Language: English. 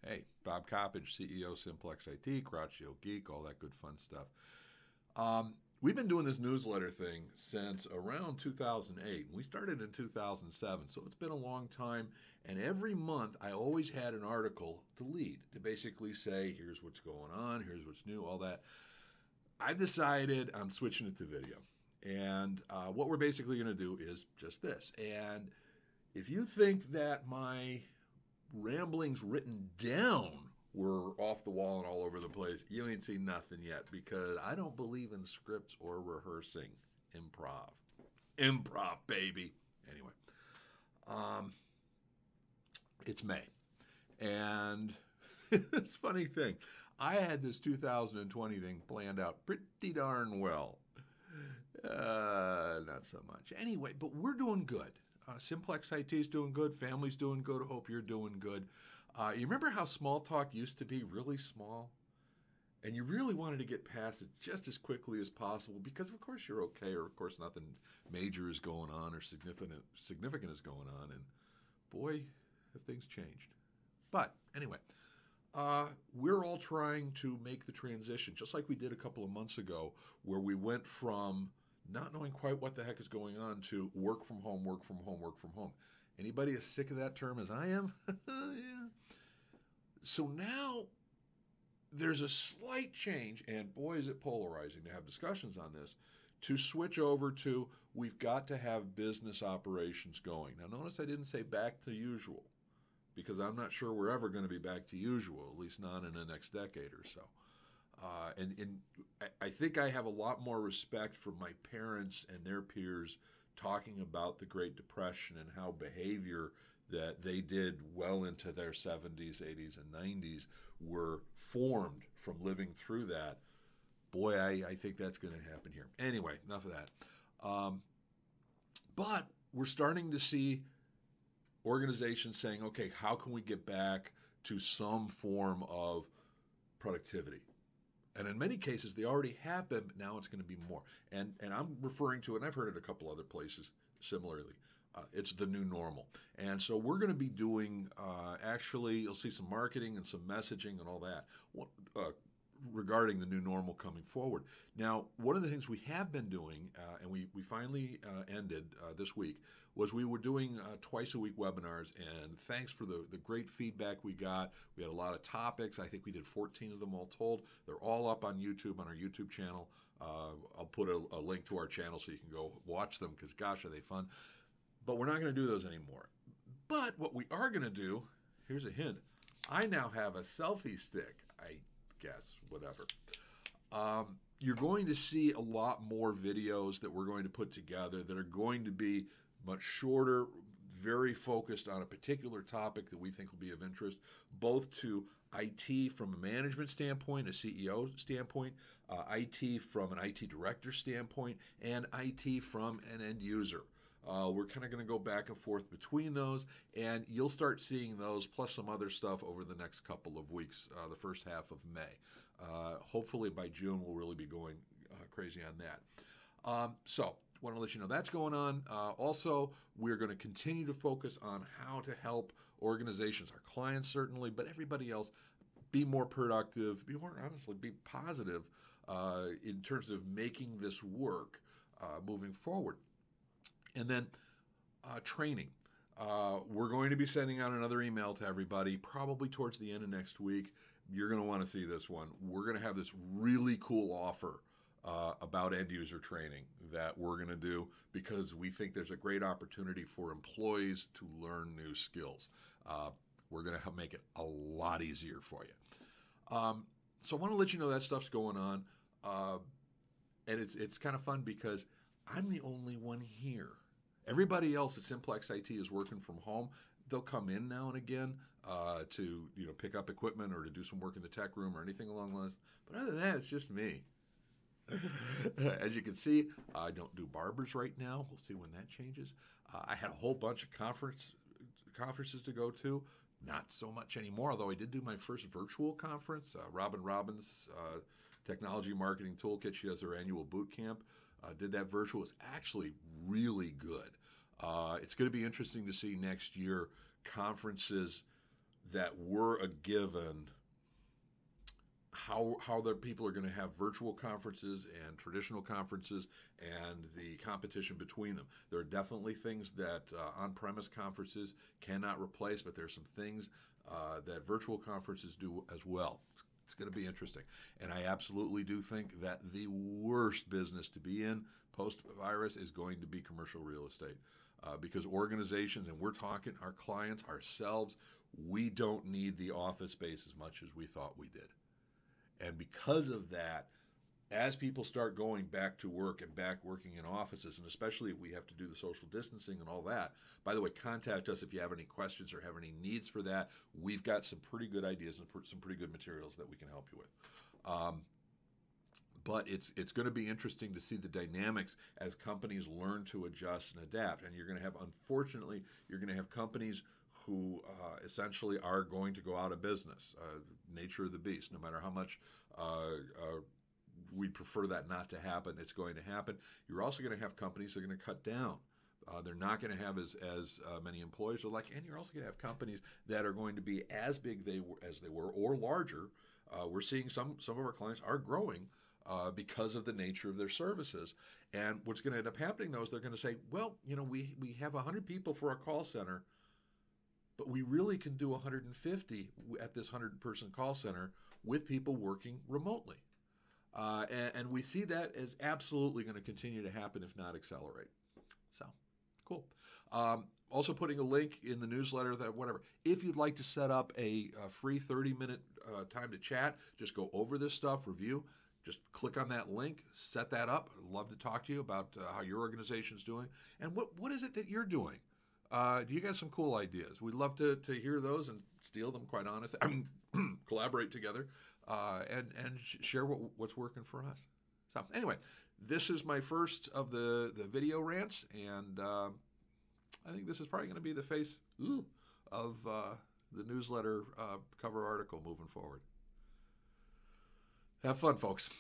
Hey, Bob Coppedge, CEO, Simplex-IT, Crotchety, Geek, all that good fun stuff. We've been doing this newsletter thing since around 2008. We started in 2007, so it's been a long time. And every month, I always had an article to lead to basically say, here's what's going on, here's what's new, all that. I've decided I'm switching it to video. And what we're basically going to do is just this. And if you think that my ramblings written down were off the wall and all over the place, you ain't seen nothing yet, because I don't believe in scripts or rehearsing. Improv. Improv, baby. Anyway, it's May. And it's a funny thing. I had this 2020 thing planned out pretty darn well. Not so much. Anyway, but we're doing good. Simplex-IT is doing good. Family's doing good. Hope you're doing good. You remember how small talk used to be really small? And you really wanted to get past it just as quickly as possible because, of course, you're okay, or, of course, nothing major is going on or significant is going on. And, boy, have things changed. But, anyway, we're all trying to make the transition, just like we did a couple of months ago, where we went from not knowing quite what the heck is going on to work from home, work from home, work from home. Anybody as sick of that term as I am? Yeah. So now there's a slight change, and boy, is it polarizing to have discussions on this, to switch over to we've got to have business operations going. Now, notice I didn't say back to usual, because I'm not sure we're ever going to be back to usual, at least not in the next decade or so. And I think I have a lot more respect for my parents and their peers talking about the Great Depression and how behavior that they did well into their 70s, 80s, and 90s were formed from living through that. Boy, I think that's going to happen here. Anyway, enough of that. But we're starting to see organizations saying, okay, how can we get back to some form of productivity? And in many cases, they already have been, but now it's going to be more. And I'm referring to, and I've heard it a couple other places similarly, it's the new normal. And so we're going to be doing, actually, you'll see some marketing and some messaging and all that regarding the new normal coming forward. Now, one of the things we have been doing, and we finally ended this week, was we were doing twice-a-week webinars, and thanks for the great feedback we got. We had a lot of topics. I think we did 14 of them all told. They're all up on YouTube, on our YouTube channel. I'll put a link to our channel so you can go watch them, because gosh, are they fun. But we're not going to do those anymore. But what we are going to do, here's a hint, I now have a selfie stick. I guess, whatever. You're going to see a lot more videos that we're going to put together that are going to be much shorter, very focused on a particular topic that we think will be of interest, both to IT from a management standpoint, a CEO standpoint, IT from an IT director standpoint, and IT from an end user. We're kind of going to go back and forth between those, and you'll start seeing those plus some other stuff over the next couple of weeks, the first half of May. Hopefully by June, we'll really be going crazy on that. So want to let you know that's going on. Also, we're going to continue to focus on how to help organizations, our clients certainly, but everybody else, be more productive, be more, honestly, be positive in terms of making this work moving forward. And then training. We're going to be sending out another email to everybody probably towards the end of next week. You're going to want to see this one. We're going to have this really cool offer about end user training that we're going to do because we think there's a great opportunity for employees to learn new skills. We're going to make it a lot easier for you. So I want to let you know that stuff's going on. And it's kind of fun because I'm the only one here. Everybody else at Simplex-IT is working from home. They'll come in now and again to pick up equipment or to do some work in the tech room or anything along those lines. But other than that, it's just me. As you can see, I don't do barbers right now. We'll see when that changes. I had a whole bunch of conferences to go to. Not so much anymore, although I did do my first virtual conference. Robin Robbins, Technology Marketing Toolkit, she does her annual boot camp. Did that virtual. It's actually really good. It's going to be interesting to see next year conferences that were a given, how the people are going to have virtual conferences and traditional conferences and the competition between them. There are definitely things that on-premise conferences cannot replace, but there are some things that virtual conferences do as well. It's going to be interesting. And I absolutely do think that the worst business to be in post-virus is going to be commercial real estate. Because organizations, and we're talking our clients, ourselves, we don't need the office space as much as we thought we did. And because of that, as people start going back to work and back working in offices, and especially if we have to do the social distancing and all that, by the way, contact us if you have any questions or have any needs for that. We've got some pretty good ideas and some pretty good materials that we can help you with. But it's going to be interesting to see the dynamics as companies learn to adjust and adapt. And you're going to have, unfortunately, you're going to have companies who essentially are going to go out of business. Nature of the beast. No matter how much we prefer that not to happen, it's going to happen. You're also going to have companies that are going to cut down. They're not going to have as many employees, and you're also going to have companies that are going to be as big as they were or larger. We're seeing some of our clients are growing because of the nature of their services. And what's going to end up happening, though, is they're going to say, well, we have 100 people for our call center, but we really can do 150 at this 100-person call center with people working remotely. And we see that as absolutely going to continue to happen, if not accelerate. So, cool. Also putting a link in the newsletter that whatever. If you'd like to set up a free 30-minute time to chat, just go over this stuff, review. Just click on that link, set that up. I'd love to talk to you about how your organization's doing. And what is it that you're doing? You got some cool ideas. We'd love to hear those and steal them, quite honestly. I mean, collaborate together and share what's working for us. So anyway, this is my first of the video rants, and I think this is probably going to be the face of the newsletter cover article moving forward. Have fun, folks.